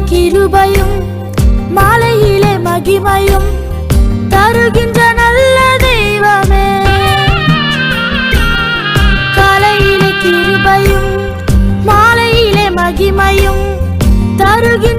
கிருபையும் மாலையிலே மகிமையும் தருகின்ற நல்ல தெய்வமே. காலையிலே கிருபையும் மாலையிலே மகிமையும் தருகின்ற